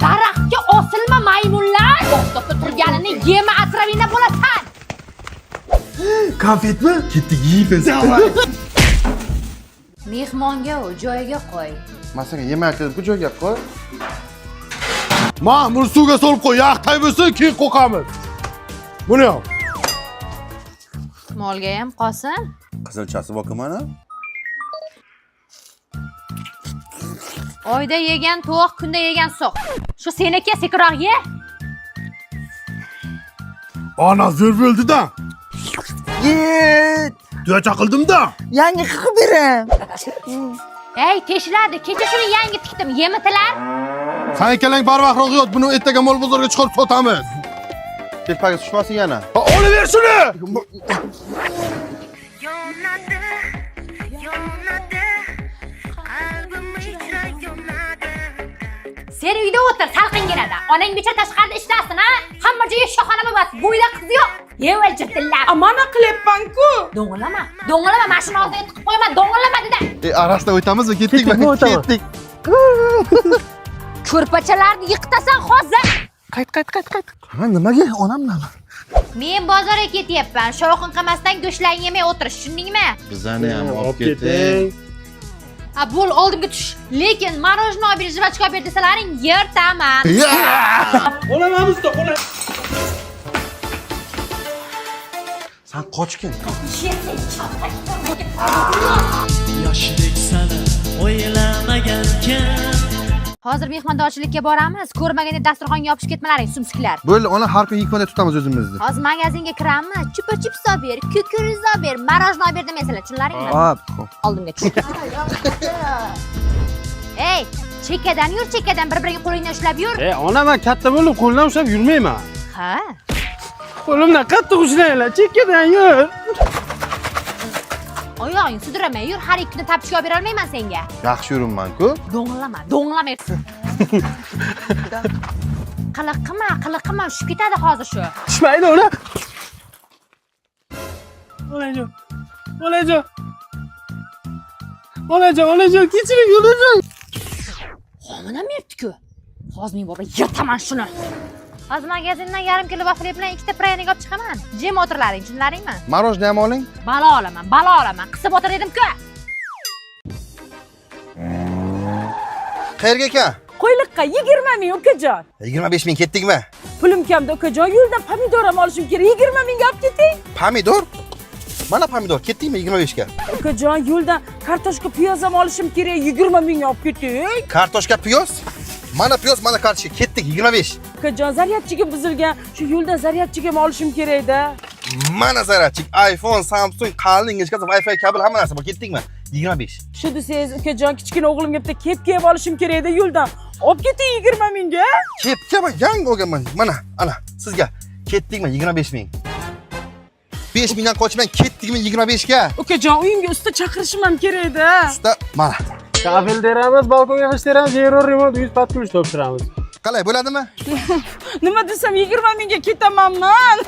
Daraxtga osilma maymunlar. To'xtab turganini yema asravina bo'lasan. Konfetmi? Ketdik yeymiz. Mehmonga joyiga qo'y. Masaga yemak qilib bu joyga qo'y. Ma'mur suvga solib qo'y, yaqtay bo'lsin, keyin qo'qamiz. Buni yo'q. Molga ham qolsin. Qizilchasi boqimana. Oyda yegan to'q, kunda yegan so'q. Shu seniki sekiroq ye. Ana zo'r bo'ldi-da. Yet! Duya chaqildim-da. Yangi qilib beram. Ey, teshiladi. Kecha shuni yangi tikdim. Yemitilar. Qani keling barvaqtroq yot, buni ertaga mol bozorga chiqarib sotamiz. Telpaga tushmasin yana. Olaver shuni. Yonadi, qalbim ichra yonadi. Sen uyda o'tir, salqin keladi. Onang becha tashqarida ishlasin, ha? Hamma joyi shoxona bo'lmas. Bo'yda qiz yo'q. Yeval jittillar. Amana qilyapman-ku. Do'ng'illama. Do'ng'illama, mashina oldiga tiqib qo'yma. Do'ng'illama dedi. Arasida o'tamizmi? Ketdikmi? Ketdik. Ko'rpachalarni yiqitasan hozir. Qayt. Ha, nimaga? Onam nima? Men bozorga ketyapman. Shovqin qilmasdan go'shtlarni yemay o'tirish, tushundingmi? Bizani ham olib keting. Ha, bo'l, oldimga tush. Lekin marojno olib ber, jivachka olib ber desalaring, yirtaman. Olamamizda, qo'la. Sen qochgin. Yoshlik sana o'ylamagankan. Hozir mehmondorchilikka boramiz. Ko'rmaganda dasturxonga yopishib ketmalaring, sumsiklar. Bo'ldi, ona har kun yikmada tutamiz o'zimizni. Hozir magazinga kiramiz. Chupa-chups olib ber, kukuriz olib ber, marojno olib ber demaysalar, tushunlaringmi? Hop. Oldimga tush. Ey, chekkadan yur, chekkadan bir-biriga qo'lingni ushlab yur. Ona, men katta bo'lib qo'ldan ushlab yurmayman. Ha? Qo'limdan qattiq ushlanglar, chekkadan yur. Oyog'ing sudrama, yur, har ikkini tapishga olib bera olmayman senga. Yaxshi yuribman-ku. Do'ng'illama. Qiliqima, ushib ketadi hozir shu. Tushmaydi ona. Olajon, kechiring, olajon. Hominam yuribdi-ku. Hozir men baba yirtaman shuni. Hozir magazindan yarim kilo vafli bilan ikkita praynik olib chiqaman. Jim o'tirlaring, tushunlaringmi? Marojni ham oling. Balo olaman. Qisib o'tir dedim-ku. Qayerga ekan? Qo'yliqqa 20 ming ukajon. 25 ming ketdikmi? Pulim kamda ukajon. Yo'ldan pomidor ham olishim kerak. 20 mingga olib keting. Pomidor? Mana pomidor, ketdikmi 25 ga? Ukajon, yo'ldan kartoshka, piyoz ham olishim kerak. 20 mingga olib keting. Kartoshka, piyoz? Mana piyoz, mana kartoshka, ketdik 25. Ukajon, zaryadchiga buzilgan. Shu yo'ldan zaryadchiga ham olishim kerak-da. Mana zaryadchik, iPhone, Samsung, qalin ingichkasi, Wi-Fi kabel hamma narsa bor, ketdikmi? 25. Shu desangiz, ukajon, kichkina o'g'limga bitta kepka ham olishim kerak-da yo'ldan. Olib keting 20 mingga. Kepkami? Yangi olganman. Mana, ana, sizga ketdikmi 25 ming. 5 mingdan qochmang, ketdikmi 25 ga? Ukajon, uyimga usta chaqirishim ham kerak-da. Usta, mana. Kafel teramiz, balkonga qish teramiz, zero remont, 100 patkulush topshiramiz. Qalay bo'ladimi? Nima desam 20 mingga ketamanman.